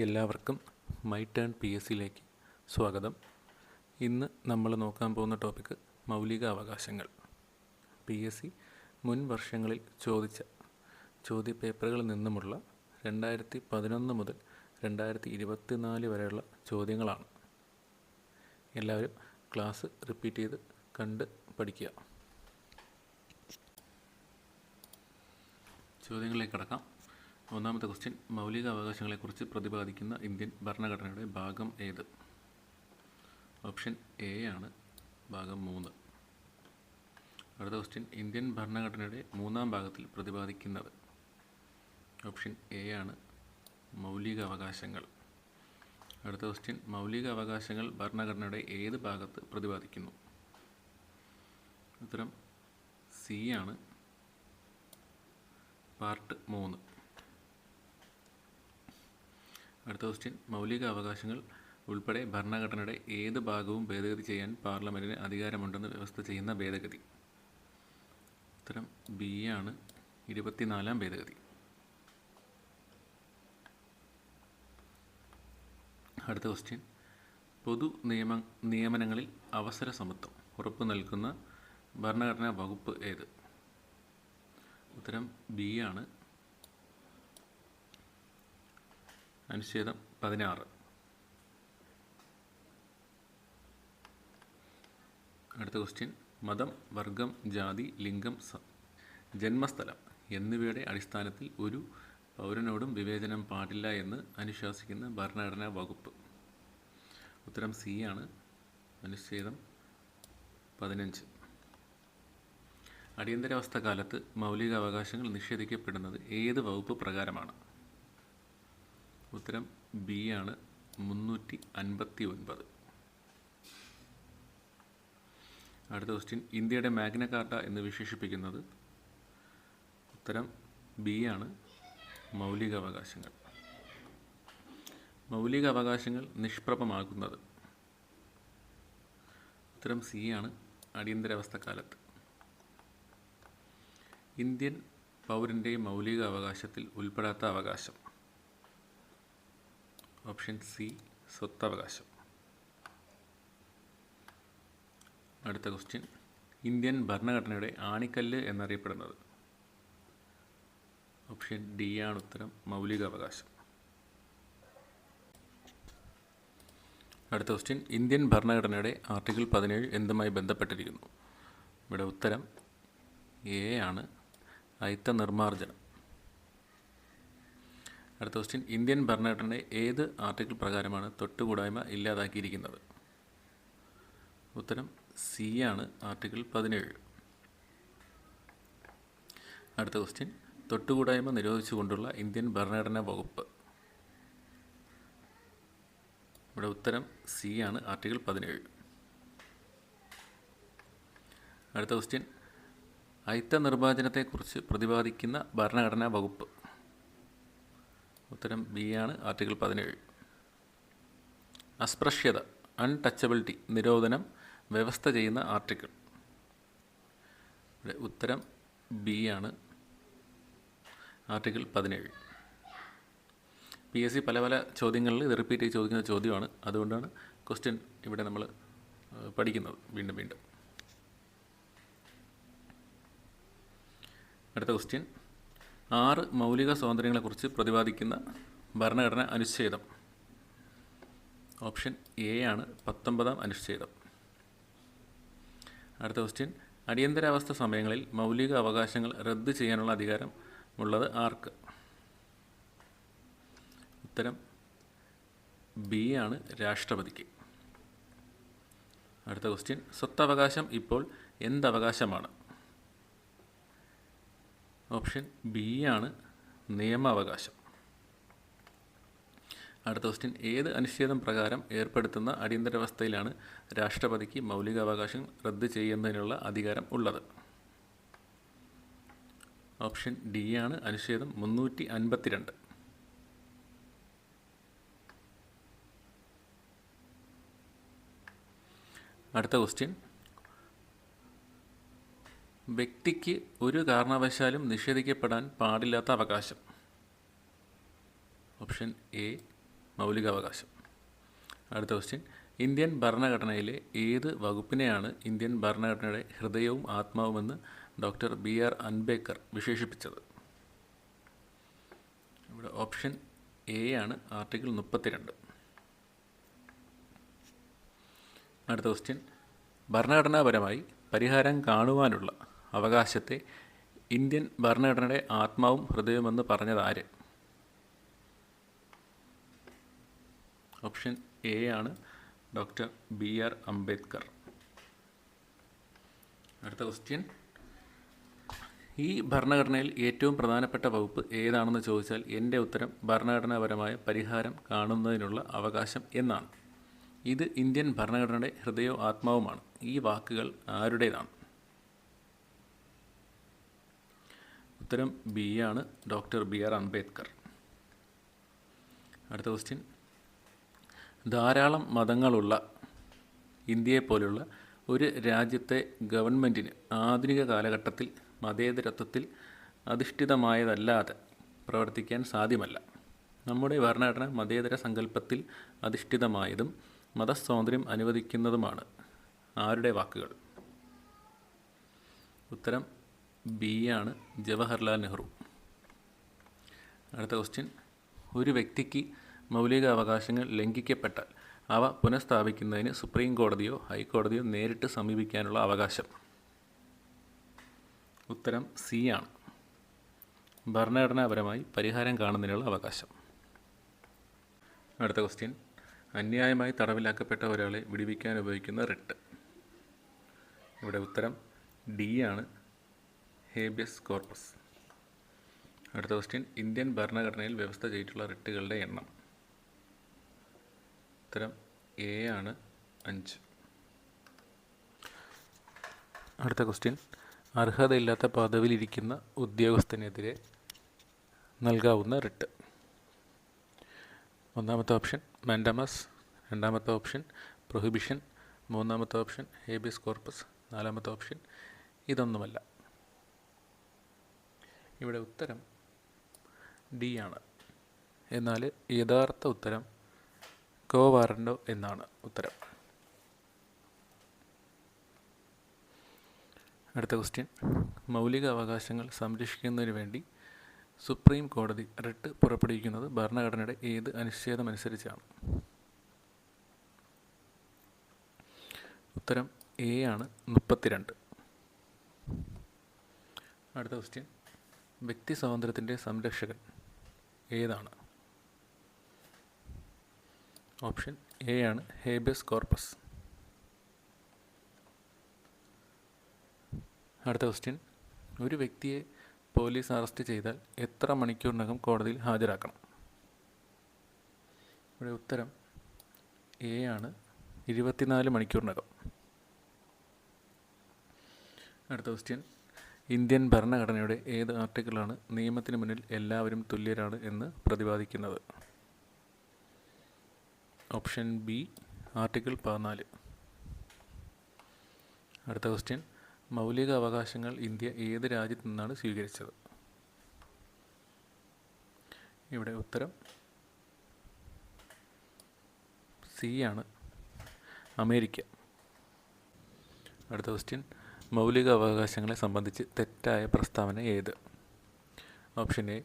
എല്ലാവർക്കും my turn P S സിയിലേക്ക് സ്വാഗതം. ഇന്ന് നമ്മൾ നോക്കാൻ പോകുന്ന ടോപ്പിക്ക് മൗലിക അവകാശങ്ങൾ. പി എസ് സി മുൻ വർഷങ്ങളിൽ ചോദിച്ച ചോദ്യപേപ്പറുകളിൽ നിന്നുമുള്ള 2011 മുതൽ 2024 വരെയുള്ള ചോദ്യങ്ങളാണ്. എല്ലാവരും ക്ലാസ് റിപ്പീറ്റ് ചെയ്ത് കണ്ട് പഠിക്കുക. ചോദ്യങ്ങളിലേക്ക് കടക്കാം. ഒന്നാമത്തെ ക്വസ്റ്റ്യൻ, മൗലിക അവകാശങ്ങളെക്കുറിച്ച് പ്രതിപാദിക്കുന്ന ഇന്ത്യൻ ഭരണഘടനയുടെ ഭാഗം ഏത്? ഓപ്ഷൻ എ ആണ് ഭാഗം 3. അടുത്ത ക്വസ്റ്റ്യൻ, ഇന്ത്യൻ ഭരണഘടനയുടെ 3-ാം ഭാഗത്തിൽ പ്രതിപാദിക്കുന്നത്? ഓപ്ഷൻ എ ആണ് മൗലിക അവകാശങ്ങൾ. അടുത്ത ക്വസ്റ്റ്യൻ, മൗലിക അവകാശങ്ങൾ ഭരണഘടനയുടെ ഏത് ഭാഗത്ത് പ്രതിപാദിക്കുന്നു? ഉത്തരം സി ആണ് പാർട്ട് 3. അടുത്ത ക്വസ്റ്റ്യൻ, മൗലിക അവകാശങ്ങൾ ഉൾപ്പെടെ ഭരണഘടനയുടെ ഏത് ഭാഗവും ഭേദഗതി ചെയ്യാൻ പാർലമെൻറ്റിന് അധികാരമുണ്ടെന്ന് വ്യവസ്ഥ ചെയ്യുന്ന ഭേദഗതി? ഉത്തരം ബി ആണ് 24-ാം ഭേദഗതി. അടുത്ത ക്വസ്റ്റ്യൻ, പൊതു നിയമനങ്ങളിൽ അവസര സമത്വം ഉറപ്പു നൽകുന്ന ഭരണഘടനാ വകുപ്പ് ഏത്? ഉത്തരം ബി ആണ് അനുച്ഛേദം 16. അടുത്ത ക്വസ്റ്റ്യൻ, മതം, വർഗം, ജാതി, ലിംഗം, ജന്മസ്ഥലം എന്നിവയുടെ അടിസ്ഥാനത്തിൽ ഒരു പൗരനോടും വിവേചനം പാടില്ല എന്ന് അനുശാസിക്കുന്ന ഭരണഘടനാ വകുപ്പ്? ഉത്തരം സി ആണ് അനുച്ഛേദം 15. അടിയന്തരാവസ്ഥ കാലത്ത് മൗലിക അവകാശങ്ങൾ നിഷേധിക്കപ്പെടുന്നത് ഏത് വകുപ്പ് പ്രകാരമാണ്? ഉത്തരം ബി ആണ് 359. അടുത്ത ക്വസ്റ്റ്യൻ, ഇന്ത്യയുടെ മാഗ്ന കാർട്ട എന്ന് വിശേഷിപ്പിക്കുന്നത്? ഉത്തരം ബി ആണ് മൗലിക അവകാശങ്ങൾ. മൗലിക അവകാശങ്ങൾ നിഷ്പ്രഭമാകുന്നത്? ഉത്തരം സി ആണ് അടിയന്തരാവസ്ഥ കാലത്ത്. ഇന്ത്യൻ പൗരൻ്റെ മൗലിക അവകാശത്തിൽ ഉൾപ്പെടാത്ത അവകാശം? ഓപ്ഷൻ സി സ്വത്തവകാശം. അടുത്ത ക്വസ്റ്റ്യൻ, ഇന്ത്യൻ ഭരണഘടനയുടെ ആണിക്കല്ല് എന്നറിയപ്പെടുന്നത്? ഓപ്ഷൻ ഡി ആണ് ഉത്തരം മൗലിക അവകാശം. അടുത്ത ക്വസ്റ്റ്യൻ, ഇന്ത്യൻ ഭരണഘടനയുടെ ആർട്ടിക്കിൾ 17 എന്തുമായി ബന്ധപ്പെട്ടിരിക്കുന്നു? ഇവിടെ ഉത്തരം എ ആണ് അയിത്ത നിർമ്മാർജ്ജനം. അടുത്ത ക്വസ്റ്റ്യൻ, ഇന്ത്യൻ ഭരണഘടനയുടെ ഏത് ആർട്ടിക്കിൾ പ്രകാരമാണ് തൊട്ടുകൂടായ്മ ഇല്ലാതാക്കിയിരിക്കുന്നത്? ഉത്തരം സി ആണ് ആർട്ടിക്കിൾ 17. അടുത്ത ക്വസ്റ്റ്യൻ, തൊട്ടുകൂടായ്മ നിരോധിച്ചുകൊണ്ടുള്ള ഇന്ത്യൻ ഭരണഘടനാ വകുപ്പ്? ഇവിടെ ഉത്തരം സി ആണ് ആർട്ടിക്കിൾ 17. അടുത്ത ക്വസ്റ്റ്യൻ, അയിത്ത നിർമ്മാർജ്ജനത്തെക്കുറിച്ച് പ്രതിപാദിക്കുന്ന ഭരണഘടനാ വകുപ്പ്? ഉത്തരം ബി ആണ് ആർട്ടിക്കിൾ 17. അസ്പൃശ്യത, അൺടച്ചബിലിറ്റി നിരോധനം വ്യവസ്ഥ ചെയ്യുന്ന ആർട്ടിക്കിൾ? ഉത്തരം ബി ആണ് ആർട്ടിക്കിൾ 17. പി എസ് സി പല ചോദ്യങ്ങളിൽ ഇത് റിപ്പീറ്റ് ചെയ്ത് ചോദിക്കുന്ന ചോദ്യമാണ്. അതുകൊണ്ടാണ് ക്വസ്റ്റ്യൻ ഇവിടെ നമ്മൾ പഠിക്കുന്നത് വീണ്ടും. അടുത്ത ക്വസ്റ്റ്യൻ, 6 മൗലിക സ്വാതന്ത്ര്യങ്ങളെക്കുറിച്ച് പ്രതിപാദിക്കുന്ന ഭരണഘടന അനുച്ഛേദം? ഓപ്ഷൻ എ ആണ് 19-ാം അനുച്ഛേദം. അടുത്ത ക്വസ്റ്റ്യൻ, അടിയന്തരാവസ്ഥ സമയങ്ങളിൽ മൗലിക അവകാശങ്ങൾ റദ്ദ് ചെയ്യാനുള്ള അധികാരം ഉള്ളത് ആർക്ക്? ഉത്തരം ബി ആണ് രാഷ്ട്രപതിക്ക്. അടുത്ത ക്വസ്റ്റ്യൻ, സ്വത്തവകാശം ഇപ്പോൾ എന്തവകാശമാണ്? ഓപ്ഷൻ ബി ആണ് നിയമാവകാശം. അടുത്ത ക്വസ്റ്റ്യൻ, ഏത് അനുച്ഛേദം പ്രകാരം ഏർപ്പെടുത്തുന്ന അടിയന്തരാവസ്ഥയിലാണ് രാഷ്ട്രപതിക്ക് മൗലികാവകാശം റദ്ദ് ചെയ്യുന്നതിനുള്ള അധികാരം ഉള്ളത്? ഓപ്ഷൻ ഡി ആണ് അനുച്ഛേദം 352. അടുത്ത ക്വസ്റ്റ്യൻ, വ്യക്തിക്ക് ഒരു കാരണവശാലും നിഷേധിക്കപ്പെടാൻ പാടില്ലാത്ത അവകാശം? ഓപ്ഷൻ എ മൗലികാവകാശം. അടുത്ത ക്വസ്റ്റ്യൻ, ഇന്ത്യൻ ഭരണഘടനയിലെ ഏത് വകുപ്പിനെയാണ് ഇന്ത്യൻ ഭരണഘടനയുടെ ഹൃദയവും ആത്മാവുമെന്ന് ഡോക്ടർ BR അംബേദ്കർ വിശേഷിപ്പിച്ചത്? ഇവിടെ ഓപ്ഷൻ എ ആണ് ആർട്ടിക്കിൾ 32. അടുത്ത ക്വസ്റ്റ്യൻ, ഭരണഘടനാപരമായി പരിഹാരം കാണുവാനുള്ള അവകാശത്തെ ഇന്ത്യൻ ഭരണഘടനയുടെ ആത്മാവും ഹൃദയവുമെന്ന് പറഞ്ഞത് ആര്? ഓപ്ഷൻ എ ആണ് ഡോക്ടർ BR അംബേദ്കർ. അടുത്ത ക്വസ്റ്റ്യൻ, ഈ ഭരണഘടനയിൽ ഏറ്റവും പ്രധാനപ്പെട്ട വകുപ്പ് ഏതാണെന്ന് ചോദിച്ചാൽ എൻ്റെ ഉത്തരം ഭരണഘടനാപരമായ പരിഹാരം കാണുന്നതിനുള്ള അവകാശം എന്നാണ്. ഇത് ഇന്ത്യൻ ഭരണഘടനയുടെ ഹൃദയവും ആത്മാവുമാണ്. ഈ വാക്കുകൾ ആരുടേതാണ്? ഉത്തരം ബി ആണ് ഡോക്ടർ BR അംബേദ്കർ. അടുത്ത ക്വസ്റ്റ്യൻ, ധാരാളം മതങ്ങളുള്ള ഇന്ത്യയെപ്പോലുള്ള ഒരു രാജ്യത്തെ ഗവൺമെൻറ്റിന് ആധുനിക കാലഘട്ടത്തിൽ മതേതരത്വത്തിൽ അധിഷ്ഠിതമായതല്ലാതെ പ്രവർത്തിക്കാൻ സാധ്യമല്ല. നമ്മുടെ ഭരണഘടന മതേതര സങ്കല്പത്തിൽ അധിഷ്ഠിതമായതും മതസ്വാതന്ത്ര്യം അനുവദിക്കുന്നതുമാണ്. ആരുടെ വാക്കുകൾ? ഉത്തരം ബി ആണ് ജവഹർലാൽ നെഹ്റു. അടുത്ത ക്വസ്റ്റ്യൻ, ഒരു വ്യക്തിക്ക് മൗലികാവകാശങ്ങൾ ലംഘിക്കപ്പെട്ടാൽ അവ പുനഃസ്ഥാപിക്കുന്നതിന് സുപ്രീം കോടതിയോ ഹൈക്കോടതിയോ നേരിട്ട് സമീപിക്കാനുള്ള അവകാശം? ഉത്തരം സി ആണ് ഭരണഘടനാപരമായി പരിഹാരം കാണുന്നതിനുള്ള അവകാശം. അടുത്ത ക്വസ്റ്റ്യൻ, അന്യായമായി തടവിലാക്കപ്പെട്ട ഒരാളെ വിടുവിക്കാൻ ഉപയോഗിക്കുന്ന റിട്ട്? ഇവിടെ ഉത്തരം ഡി ആണ് ഹേബിയസ് കോർപ്പസ്. അടുത്ത ക്വസ്റ്റ്യൻ, ഇന്ത്യൻ ഭരണഘടനയിൽ വ്യവസ്ഥ ചെയ്തിട്ടുള്ള റിട്ടുകളുടെ എണ്ണം? ഉത്തരം എ ആണ് 5. അടുത്ത ക്വസ്റ്റ്യൻ, അർഹതയില്ലാത്ത പദവിയിലിരിക്കുന്ന ഉദ്യോഗസ്ഥനെതിരെ നൽകാവുന്ന റിട്ട്? ഒന്നാമത്തെ ഓപ്ഷൻ മാൻഡാമസ്, രണ്ടാമത്തെ ഓപ്ഷൻ പ്രൊഹിബിഷൻ, മൂന്നാമത്തെ ഓപ്ഷൻ ഹേബിയസ് കോർപ്പസ്, നാലാമത്തെ ഓപ്ഷൻ ഇതൊന്നുമല്ല. ഇവിടെ ഉത്തരം ഡി ആണ്. എന്നാൽ യഥാർത്ഥ ഉത്തരം കോ വാറൻഡോ എന്നാണ് ഉത്തരം. അടുത്ത ക്വസ്റ്റ്യൻ, മൗലിക അവകാശങ്ങൾ സംരക്ഷിക്കുന്നതിന് വേണ്ടി സുപ്രീം കോടതി റിട്ട് പുറപ്പെടുവിക്കുന്നത് ഭരണഘടനയുടെ ഏത് അനുച്ഛേദമനുസരിച്ചാണ്? ഉത്തരം എ ആണ് 32. അടുത്ത ക്വസ്റ്റ്യൻ, വ്യക്തി സ്വാതന്ത്ര്യത്തിൻ്റെ സംരക്ഷകൻ ഏതാണ്? ഓപ്ഷൻ എ ആണ് ഹേബിയസ് കോർപ്പസ്. അടുത്ത ക്വസ്റ്റ്യൻ, ഒരു വ്യക്തിയെ പോലീസ് അറസ്റ്റ് ചെയ്താൽ എത്ര മണിക്കൂറിനകം കോടതിയിൽ ഹാജരാക്കണം? ഇവിടെ ഉത്തരം എ ആണ് 24 മണിക്കൂറിനകം. അടുത്ത ക്വസ്റ്റ്യൻ, ഇന്ത്യൻ ഭരണഘടനയുടെ ഏത് ആർട്ടിക്കിളാണ് നിയമത്തിന് മുന്നിൽ എല്ലാവരും തുല്യരാണ് എന്ന് പ്രതിപാദിക്കുന്നത്? Option B article 14. അടുത്ത ക്വസ്റ്റ്യൻ, മൗലിക അവകാശങ്ങൾ ഇന്ത്യ ഏത് രാജ്യത്തു നിന്നാണ് സ്വീകരിച്ചത്? ഇവിടെ ഉത്തരം സി ആണ് അമേരിക്ക. അടുത്ത ക്വസ്റ്റ്യൻ, മൗലിക അവകാശങ്ങളെ സംബന്ധിച്ച് തെറ്റായ പ്രസ്താവന ഏത്? ഓപ്ഷൻ എ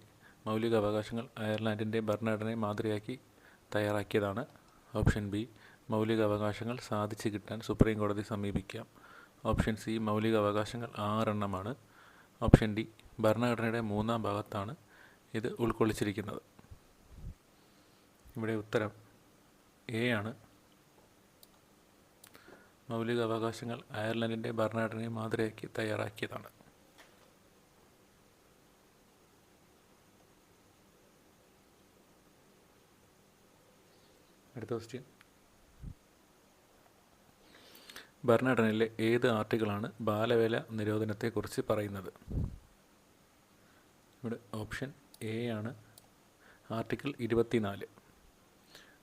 മൗലിക അവകാശങ്ങൾ അയർലാൻഡിൻ്റെ ഭരണഘടനയെ മാതൃകയാക്കി തയ്യാറാക്കിയതാണ്. ഓപ്ഷൻ ബി മൗലിക അവകാശങ്ങൾ സാധിച്ചു കിട്ടാൻ സുപ്രീം കോടതി സമീപിക്കാം. ഓപ്ഷൻ സി മൗലിക അവകാശങ്ങൾ 6 എണ്ണമാണ്. ഓപ്ഷൻ ഡി ഭരണഘടനയുടെ 3-ാം ഭാഗത്താണ് ഇത് ഉൾക്കൊള്ളിച്ചിരിക്കുന്നത്. ഇവിടെ ഉത്തരം എ ആണ് മൗലിക അവകാശങ്ങൾ അയർലൻഡിൻ്റെ ഭരണഘടനയെ മാതൃകയാക്കി തയ്യാറാക്കിയതാണ്. അടുത്ത ക്വസ്റ്റ്യൻ, ഭരണഘടനയിലെ ഏത് ആർട്ടിക്കിളാണ് ബാലവേല നിരോധനത്തെക്കുറിച്ച് പറയുന്നത്? ഇവിടെ ഓപ്ഷൻ എ ആണ് ആർട്ടിക്കിൾ 24.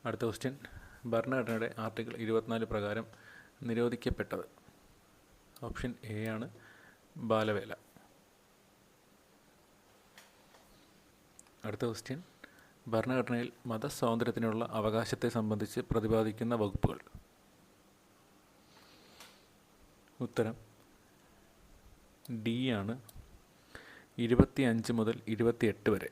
അടുത്ത ക്വസ്റ്റ്യൻ, ഭരണഘടനയുടെ ആർട്ടിക്കിൾ 24 പ്രകാരം നിരോധിക്കപ്പെട്ടത്? ഓപ്ഷൻ എ ആണ് ബാലവേല. അടുത്ത ക്വസ്റ്റ്യൻ, ഭരണഘടനയിൽ മതസ്വാതന്ത്ര്യത്തിനുള്ള അവകാശത്തെ സംബന്ധിച്ച് പ്രതിപാദിക്കുന്ന വകുപ്പുകൾ? ഉത്തരം ഡി ആണ്. 25 മുതൽ 28 വരെ.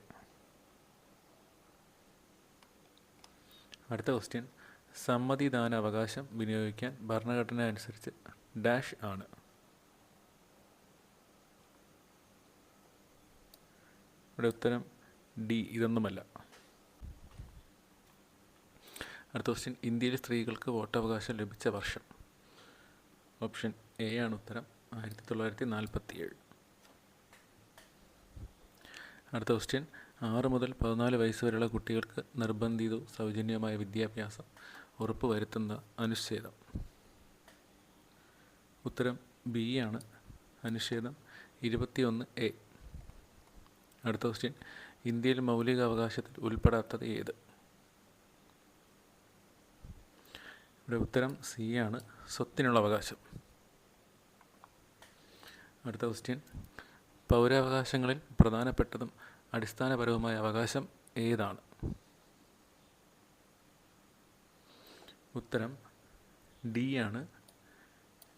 അടുത്ത ക്വസ്റ്റ്യൻ, സമ്മതിദാന അവകാശം വിനിയോഗിക്കാൻ ഭരണഘടന അനുസരിച്ച് ഡാഷ് ആണ്. ഇവിടെ ഉത്തരം ഡി, ഇതൊന്നുമല്ല. അടുത്ത ക്വസ്റ്റ്യൻ, ഇന്ത്യയിലെ സ്ത്രീകൾക്ക് വോട്ടവകാശം ലഭിച്ച വർഷം? ഓപ്ഷൻ എ ആണ് ഉത്തരം, 1947. അടുത്ത ക്വസ്റ്റ്യൻ, 6 മുതൽ 14 വയസ്സ് വരെയുള്ള കുട്ടികൾക്ക് നിർബന്ധിതവും സൗജന്യമായ വിദ്യാഭ്യാസം ഉറപ്പുവരുത്തുന്ന അനുച്ഛേദം? ഉത്തരം ബി ആണ്, അനുച്ഛേദം 21A. അടുത്ത ക്വസ്റ്റ്യൻ, ഇന്ത്യയിൽ മൗലിക അവകാശത്തിൽ ഉൾപ്പെടാത്തത് ഏത്? ഇവിടെ ഉത്തരം സി ആണ്, സ്വത്തിനുള്ള അവകാശം. അടുത്ത ക്വസ്റ്റ്യൻ, പൗരാവകാശങ്ങളിൽ പ്രധാനപ്പെട്ടതും അടിസ്ഥാനപരവുമായ അവകാശം ഏതാണ്? ഉത്തരം ഡി ആണ്,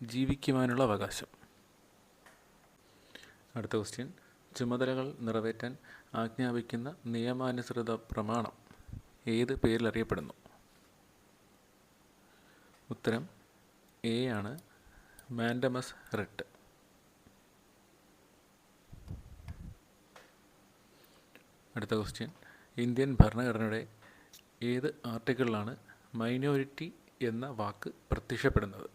ജീവിക്കുവാനുള്ള അവകാശം. അടുത്ത ക്വസ്റ്റ്യൻ, ചുമതലകൾ നിറവേറ്റാൻ ആജ്ഞാപിക്കുന്ന നിയമാനുസൃത പ്രമാണം ഏത് പേരിൽ അറിയപ്പെടുന്നു? ഉത്തരം എ ആണ്, മാൻഡമസ് റിട്ട്. അടുത്ത ക്വസ്റ്റ്യൻ, ഇന്ത്യൻ ഭരണഘടനയുടെ ഏത് ആർട്ടിക്കിളിലാണ് മൈനോറിറ്റി എന്ന വാക്ക് പ്രത്യക്ഷപ്പെടുന്നത്?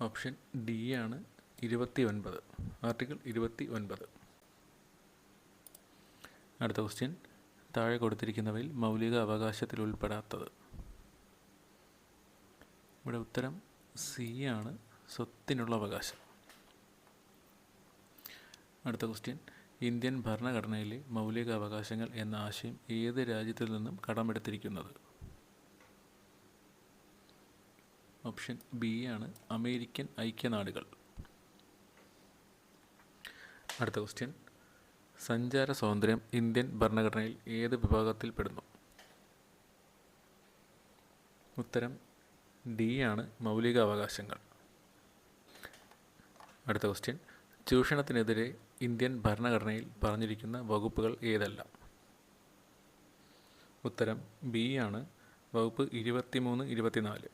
ഓപ്ഷൻ ഡി ആണ്, 29, ആർട്ടിക്കിൾ 29. അടുത്ത ക്വസ്റ്റ്യൻ, താഴെ കൊടുത്തിരിക്കുന്നവയിൽ മൗലിക അവകാശത്തിൽ ഉൾപ്പെടാത്തത്? ഇവിടെ ഉത്തരം സി ആണ്, സ്വത്തിനുള്ള അവകാശം. അടുത്ത ക്വസ്റ്റ്യൻ, ഇന്ത്യൻ ഭരണഘടനയിലെ മൗലിക അവകാശങ്ങൾ എന്ന ആശയം ഏത് രാജ്യത്തിൽ നിന്നും കടമെടുത്തിരിക്കുന്നത്? ഓപ്ഷൻ ബി ആണ്, അമേരിക്കൻ ഐക്യനാടുകൾ. അടുത്ത ക്വസ്റ്റ്യൻ, സഞ്ചാര സ്വാതന്ത്ര്യം ഇന്ത്യൻ ഭരണഘടനയിൽ ഏത് വിഭാഗത്തിൽപ്പെടുന്നു? ഉത്തരം ഡി ആണ്, മൗലിക അവകാശങ്ങൾ. അടുത്ത ക്വസ്റ്റ്യൻ, ചൂഷണത്തിനെതിരെ ഇന്ത്യൻ ഭരണഘടനയിൽ പറഞ്ഞിരിക്കുന്ന വകുപ്പുകൾ ഏതെല്ലാം? ഉത്തരം ബി ആണ്, വകുപ്പ് 23, 24.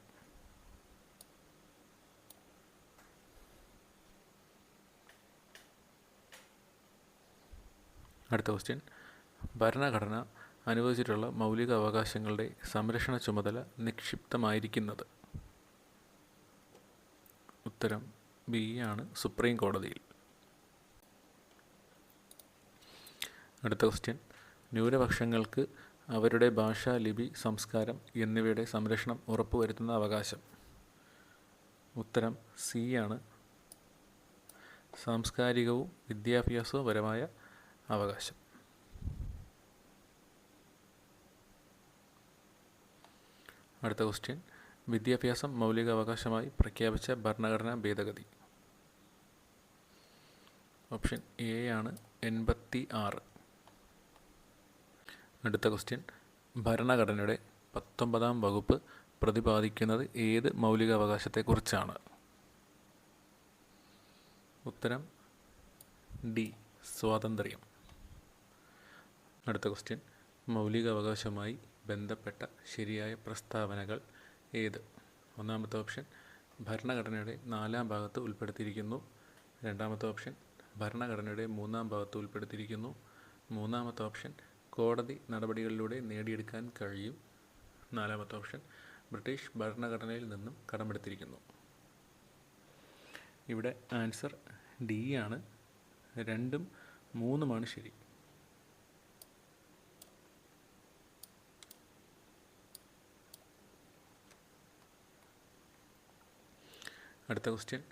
അടുത്ത ക്വസ്റ്റ്യൻ, ഭരണഘടന അനുവദിച്ചിട്ടുള്ള മൗലിക അവകാശങ്ങളുടെ സംരക്ഷണ ചുമതല നിക്ഷിപ്തമായിരിക്കുന്നത്? ഉത്തരം ബി ആണ്, സുപ്രീം കോടതിയിൽ. അടുത്ത ക്വസ്റ്റ്യൻ, ന്യൂനപക്ഷങ്ങൾക്ക് അവരുടെ ഭാഷ, ലിപി, സംസ്കാരം എന്നിവയുടെ സംരക്ഷണം ഉറപ്പുവരുത്തുന്ന അവകാശം? ഉത്തരം സി ആണ്, സാംസ്കാരികവും വിദ്യാഭ്യാസപരമായ അവകാശം. അടുത്ത ക്വസ്റ്റ്യൻ, വിദ്യാഭ്യാസം മൗലിക അവകാശമായി പ്രഖ്യാപിച്ച ഭരണഘടനാ ഭേദഗതി? ഓപ്ഷൻ എ ആണ്, 86. അടുത്ത ക്വസ്റ്റ്യൻ, ഭരണഘടനയുടെ 19-ാം വകുപ്പ് പ്രതിപാദിക്കുന്നത് ഏത് മൗലിക അവകാശത്തെക്കുറിച്ചാണ്? ഉത്തരം ഡി, സ്വാതന്ത്ര്യം. അടുത്ത ക്വസ്റ്റ്യൻ, മൗലിക അവകാശവുമായി ബന്ധപ്പെട്ട ശരിയായ പ്രസ്താവനകൾ ഏത്? ഒന്നാമത്തെ ഓപ്ഷൻ, ഭരണഘടനയുടെ 4-ാം ഭാഗത്ത് ഉൾപ്പെടുത്തിയിരിക്കുന്നു. രണ്ടാമത്തെ ഓപ്ഷൻ, ഭരണഘടനയുടെ 3-ാം ഭാഗത്ത് ഉൾപ്പെടുത്തിയിരിക്കുന്നു. മൂന്നാമത്തെ ഓപ്ഷൻ, കോടതി നടപടികളിലൂടെ നേടിയെടുക്കാൻ കഴിയും. നാലാമത്തെ ഓപ്ഷൻ, ബ്രിട്ടീഷ് ഭരണഘടനയിൽ നിന്നും കടമെടുത്തിരിക്കുന്നു. ഇവിടെ ആൻസർ ഡി ആണ്, 2ഉം 3ഉമാണ് ശരി. അടുത്ത ക്വസ്റ്റ്യൻ,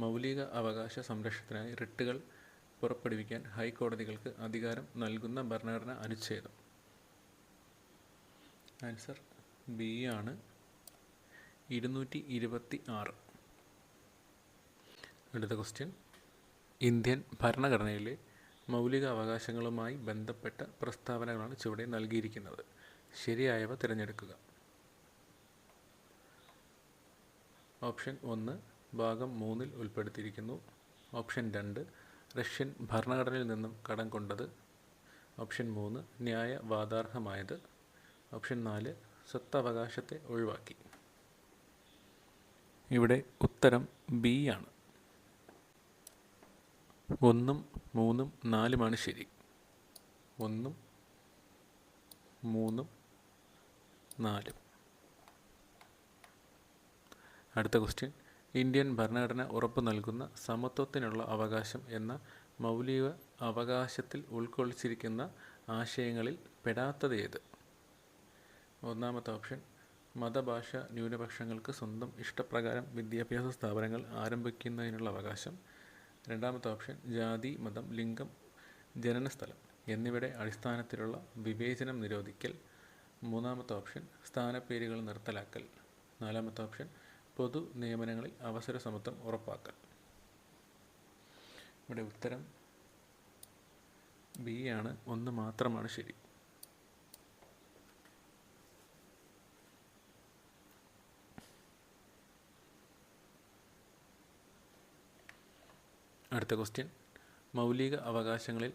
മൗലിക അവകാശ സംരക്ഷണത്തിനായി റിട്ടുകൾ പുറപ്പെടുവിക്കാൻ ഹൈക്കോടതികൾക്ക് അധികാരം നൽകുന്ന ഭരണഘടന അനുച്ഛേദം? ആൻസർ ബി ആണ്, 226. അടുത്ത ക്വസ്റ്റ്യൻ, ഇന്ത്യൻ ഭരണഘടനയിലെ മൗലിക അവകാശങ്ങളുമായി ബന്ധപ്പെട്ട പ്രസ്താവനകളാണ് ചുവടെ നൽകിയിരിക്കുന്നത്. ശരിയായവ തിരഞ്ഞെടുക്കുക. ഓപ്ഷൻ 1 ഭാഗം 3 ഉൾപ്പെടുത്തിയിരിക്കുന്നു. ഓപ്ഷൻ 2 റഷ്യൻ ഭരണഘടനയിൽ നിന്നും കടം കൊണ്ടത്. ഓപ്ഷൻ 3 ന്യായവാദാർഹമായത്. ഓപ്ഷൻ 4 സ്വത്തവകാശത്തെ ഒഴിവാക്കി. ഇവിടെ ഉത്തരം ബി ആണ്. 1, 3, 4 ശരി. 1, 3, 4. അടുത്ത ക്വസ്റ്റ്യൻ. ഇന്ത്യൻ ഭരണഘടന ഉറപ്പു നൽകുന്ന സമത്വത്തിനുള്ള അവകാശം എന്ന മൗലിക അവകാശത്തിൽ ഉൾക്കൊള്ളിച്ചിരിക്കുന്ന ആശയങ്ങളിൽ പെടാത്തത് ഏത്? ഒന്നാമത്തെ ഓപ്ഷൻ മതഭാഷ ന്യൂനപക്ഷങ്ങൾക്ക് സ്വന്തം ഇഷ്ടപ്രകാരം വിദ്യാഭ്യാസ സ്ഥാപനങ്ങൾ ആരംഭിക്കുന്നതിനുള്ള അവകാശം. രണ്ടാമത്തെ ഓപ്ഷൻ ജാതി, മതം, ലിംഗം, ജനനസ്ഥലം എന്നിവയുടെ അടിസ്ഥാനത്തിലുള്ള വിവേചനം നിരോധിക്കൽ. മൂന്നാമത്തെ ഓപ്ഷൻ സ്ഥാനപ്പേരുകൾ നിർത്തലാക്കൽ. നാലാമത്തെ ഓപ്ഷൻ പൊതു നിയമനങ്ങളിൽ അവസര സമത്വം ഉറപ്പാക്കൽ. ഇവിടെ ഉത്തരം ബി ആണ്. 1 മാത്രമാണ് ശരി. അടുത്ത ക്വസ്റ്റ്യൻ. മൗലിക അവകാശങ്ങളിൽ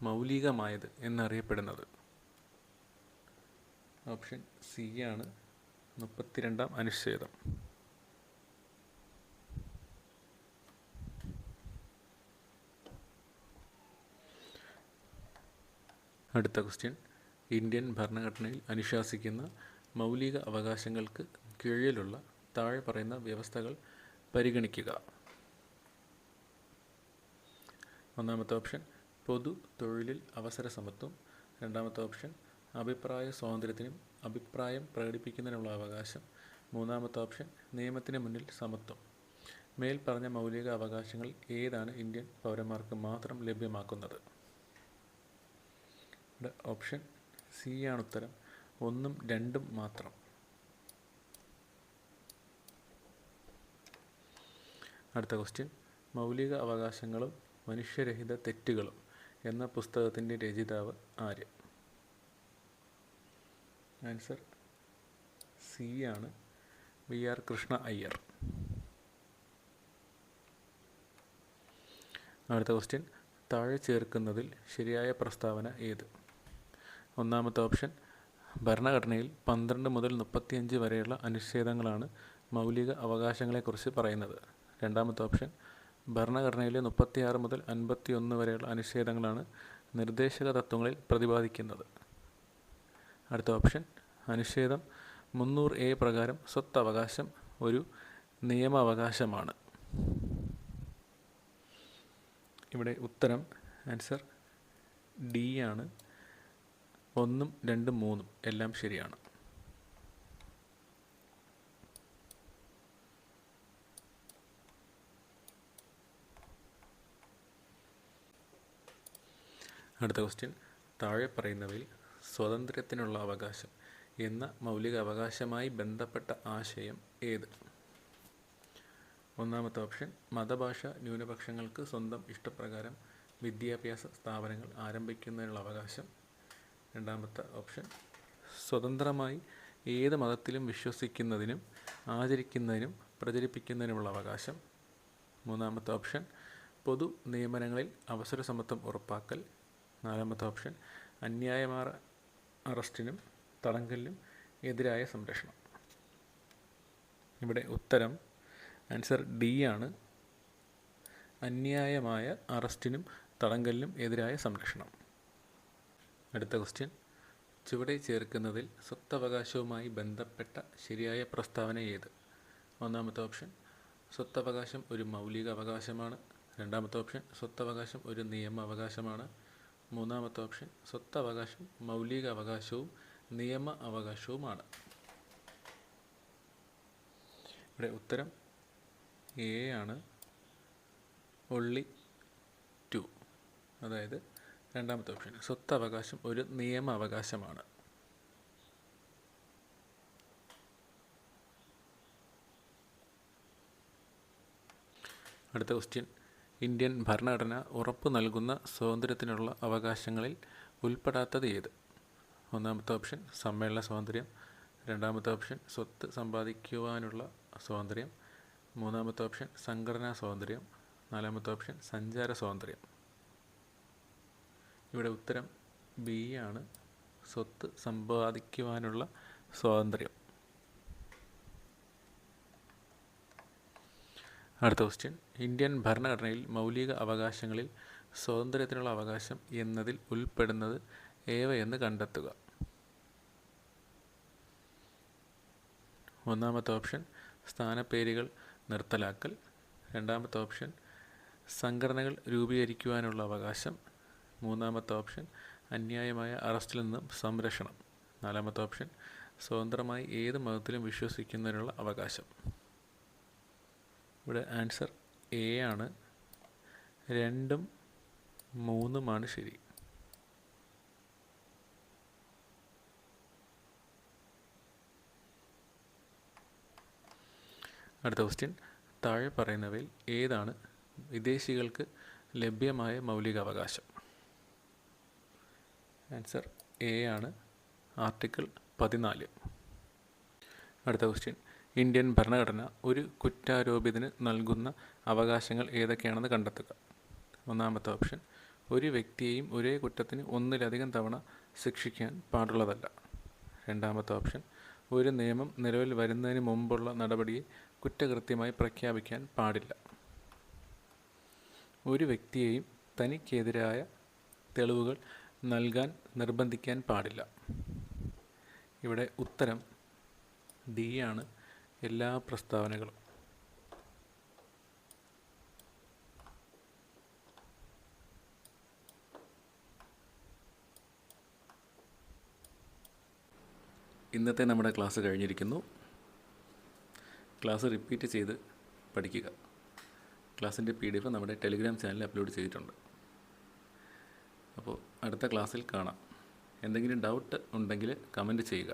മൗലികമായത് എന്നറിയപ്പെടുന്നത്. ഓപ്ഷൻ സി ആണ് 32ാം അനുച്ഛേദം. അടുത്ത ക്വസ്റ്റ്യൻ. ഇന്ത്യൻ ഭരണഘടനയിൽ അനുശാസിക്കുന്ന മൗലിക അവകാശങ്ങൾക്ക് കീഴിലുള്ള താഴെ പറയുന്ന വ്യവസ്ഥകൾ പരിഗണിക്കുക. ഒന്നാമത്തെ ഓപ്ഷൻ പൊതു തൊഴിലിൽ അവസര സമത്വം. രണ്ടാമത്തെ ഓപ്ഷൻ അഭിപ്രായ സ്വാതന്ത്ര്യത്തിനും അഭിപ്രായം പ്രകടിപ്പിക്കുന്നതിനുള്ള അവകാശം. മൂന്നാമത്തെ ഓപ്ഷൻ നിയമത്തിന് മുന്നിൽ സമത്വം. മേൽ പറഞ്ഞ മൗലിക അവകാശങ്ങൾ ഏതാണ് ഇന്ത്യൻ പൗരന്മാർക്ക് മാത്രം ലഭ്യമാക്കുന്നത്? ഇവിടെ ഓപ്ഷൻ സി ആണ് ഉത്തരം. 1ഉം 2ഉം മാത്രം. അടുത്ത ക്വസ്റ്റ്യൻ. മൗലിക അവകാശങ്ങളും മനുഷ്യരഹിത തെറ്റുകളും എന്ന പുസ്തകത്തിൻ്റെ രചയിതാവ് ആര്? ആൻസർ സി ആണ് വി.ആർ. കൃഷ്ണ അയ്യർ. അടുത്ത ക്വസ്റ്റ്യൻ. താഴെ ചേർക്കുന്നതിൽ ശരിയായ പ്രസ്താവന ഏത്? ഒന്നാമത്തെ ഓപ്ഷൻ ഭരണഘടനയിൽ 12 മുതൽ 35 വരെയുള്ള അനുച്ഛേദങ്ങളാണ് മൗലിക അവകാശങ്ങളെക്കുറിച്ച് പറയുന്നത്. രണ്ടാമത്തെ ഓപ്ഷൻ ഭരണഘടനയിലെ 36 മുതൽ 51 വരെയുള്ള അനുച്ഛേദങ്ങളാണ് നിർദ്ദേശക തത്വങ്ങളിൽ പ്രതിപാദിക്കുന്നത്. അടുത്ത ഓപ്ഷൻ അനുച്ഛേദം 300A പ്രകാരം സ്വത്തവകാശം ഒരു നിയമാവകാശമാണ്. ഇവിടെ ഉത്തരം ആൻസർ ഡി ആണ്. 1ഉം 2ഉം 3ഉം എല്ലാം ശരിയാണ്. അടുത്ത ക്വസ്റ്റ്യൻ. താഴെ പറയുന്നവയിൽ സ്വാതന്ത്ര്യത്തിനുള്ള അവകാശം എന്ന മൗലിക അവകാശമായി ബന്ധപ്പെട്ട ആശയം ഏത്? ഒന്നാമത്തെ ഓപ്ഷൻ മതഭാഷ ന്യൂനപക്ഷങ്ങൾക്ക് സ്വന്തം ഇഷ്ടപ്രകാരം വിദ്യാഭ്യാസ സ്ഥാപനങ്ങൾ ആരംഭിക്കുന്നതിനുള്ള അവകാശം. രണ്ടാമത്തെ ഓപ്ഷൻ സ്വതന്ത്രമായി ഏത് മതത്തിലും വിശ്വസിക്കുന്നതിനും ആചരിക്കുന്നതിനും പ്രചരിപ്പിക്കുന്നതിനുമുള്ള അവകാശം. മൂന്നാമത്തെ ഓപ്ഷൻ പൊതു നിയമനങ്ങളിൽ അവസര സമത്വം ഉറപ്പാക്കൽ. നാലാമത്തെ ഓപ്ഷൻ അന്യായമായ അറസ്റ്റിനും തടങ്കലിനും എതിരായ സംരക്ഷണം. ഇവിടെ ഉത്തരം ആൻസർ ഡി ആണ്. അന്യായമായ അറസ്റ്റിനും തടങ്കലിനും എതിരായ സംരക്ഷണം. അടുത്ത ക്വസ്റ്റ്യൻ. ചുവടെ ചേർക്കുന്നതിൽ സ്വത്തവകാശവുമായി ബന്ധപ്പെട്ട ശരിയായ പ്രസ്താവന ഏത്? ഒന്നാമത്തെ ഓപ്ഷൻ സ്വത്തവകാശം ഒരു മൗലിക അവകാശമാണ്. രണ്ടാമത്തെ ഓപ്ഷൻ സ്വത്തവകാശം ഒരു നിയമ അവകാശമാണ്. മൂന്നാമത്തെ ഓപ്ഷൻ സ്വത്തവകാശം മൗലിക അവകാശവും നിയമ അവകാശവുമാണ്. ഇവിടെ ഉത്തരം എ ആണ്. ഒൺലി 2. അതായത് രണ്ടാമത്തെ ഓപ്ഷൻ സ്വത്തവകാശം ഒരു നിയമ അവകാശമാണ്. അടുത്ത ക്വസ്റ്റ്യൻ. ഇന്ത്യൻ ഭരണഘടന ഉറപ്പു നൽകുന്ന സ്വാതന്ത്ര്യത്തിനുള്ള അവകാശങ്ങളിൽ ഉൾപ്പെടാത്തത് ഏത്? ഒന്നാമത്തെ ഓപ്ഷൻ സമ്മേളന സ്വാതന്ത്ര്യം, രണ്ടാമത്തെ ഓപ്ഷൻ സ്വത്ത് സമ്പാദിക്കുവാനുള്ള സ്വാതന്ത്ര്യം, മൂന്നാമത്തെ ഓപ്ഷൻ സംഘടനാ സ്വാതന്ത്ര്യം, നാലാമത്തെ ഓപ്ഷൻ സഞ്ചാര സ്വാതന്ത്ര്യം. ഇവിടെ ഉത്തരം ബി ആണ്, സ്വത്ത് സമ്പാദിക്കുവാനുള്ള സ്വാതന്ത്ര്യം. അടുത്ത ക്വസ്റ്റ്യൻ, ഇന്ത്യൻ ഭരണഘടനയിൽ മൗലിക അവകാശങ്ങളിൽ സ്വാതന്ത്ര്യത്തിനുള്ള അവകാശം എന്നതിൽ ഉൾപ്പെടുന്നത് ഏവയെന്ന് കണ്ടെത്തുക. ഒന്നാമത്തെ ഓപ്ഷൻ സ്ഥാനപ്പേരുകൾ നിർത്തലാക്കൽ, രണ്ടാമത്തെ ഓപ്ഷൻ സംഘടനകൾ രൂപീകരിക്കുവാനുള്ള അവകാശം, മൂന്നാമത്തെ ഓപ്ഷൻ അന്യായമായ അറസ്റ്റിൽ നിന്നും സംരക്ഷണം, നാലാമത്തെ ഓപ്ഷൻ സ്വതന്ത്രമായി ഏത് മതത്തിലും വിശ്വസിക്കുന്നതിനുള്ള അവകാശം. ഇവിടെ ആൻസർ എ ആണ്, 2ഉം 3ഉമാണ് ശരി. അടുത്ത ക്വസ്റ്റ്യൻ, താഴെ പറയുന്നവയിൽ ഏതാണ് വിദേശികൾക്ക് ലഭ്യമായ മൗലികാവകാശം? ആൻസർ എ ആണ്, ആർട്ടിക്കിൾ 14. അടുത്ത ക്വസ്റ്റ്യൻ, ഇന്ത്യൻ ഭരണഘടന ഒരു കുറ്റാരോപിതന് നൽകുന്ന അവകാശങ്ങൾ ഏതൊക്കെയാണെന്ന് കണ്ടെത്തുക. ഒന്നാമത്തെ ഓപ്ഷൻ ഒരു വ്യക്തിയെയും ഒരേ കുറ്റത്തിന് ഒന്നിലധികം തവണ ശിക്ഷിക്കാൻ പാടുള്ളതല്ല. രണ്ടാമത്തെ ഓപ്ഷൻ ഒരു നിയമം നിലവിൽ വരുന്നതിന് മുമ്പുള്ള നടപടിയെ കുറ്റകൃത്യമായി പ്രഖ്യാപിക്കാൻ പാടില്ല. ഒരു വ്യക്തിയെയും തനിക്കെതിരായ തെളിവുകൾ നൽകാൻ നിർബന്ധിക്കാൻ പാടില്ല. ഇവിടെ ഉത്തരം ഡി ആണ്, എല്ലാ പ്രസ്താവനകളും. ഇന്നത്തെ നമ്മുടെ ക്ലാസ് കഴിഞ്ഞിരിക്കുന്നു. ക്ലാസ് റിപ്പീറ്റ് ചെയ്ത് പഠിക്കുക. ക്ലാസ്സിൻ്റെ PDF നമ്മുടെ ടെലിഗ്രാം ചാനലിൽ അപ്ലോഡ് ചെയ്തിട്ടുണ്ട്. അപ്പോൾ അടുത്ത ക്ലാസ്സിൽ കാണാം. എന്തെങ്കിലും ഡൗട്ട് ഉണ്ടെങ്കിൽ കമൻറ്റ് ചെയ്യുക.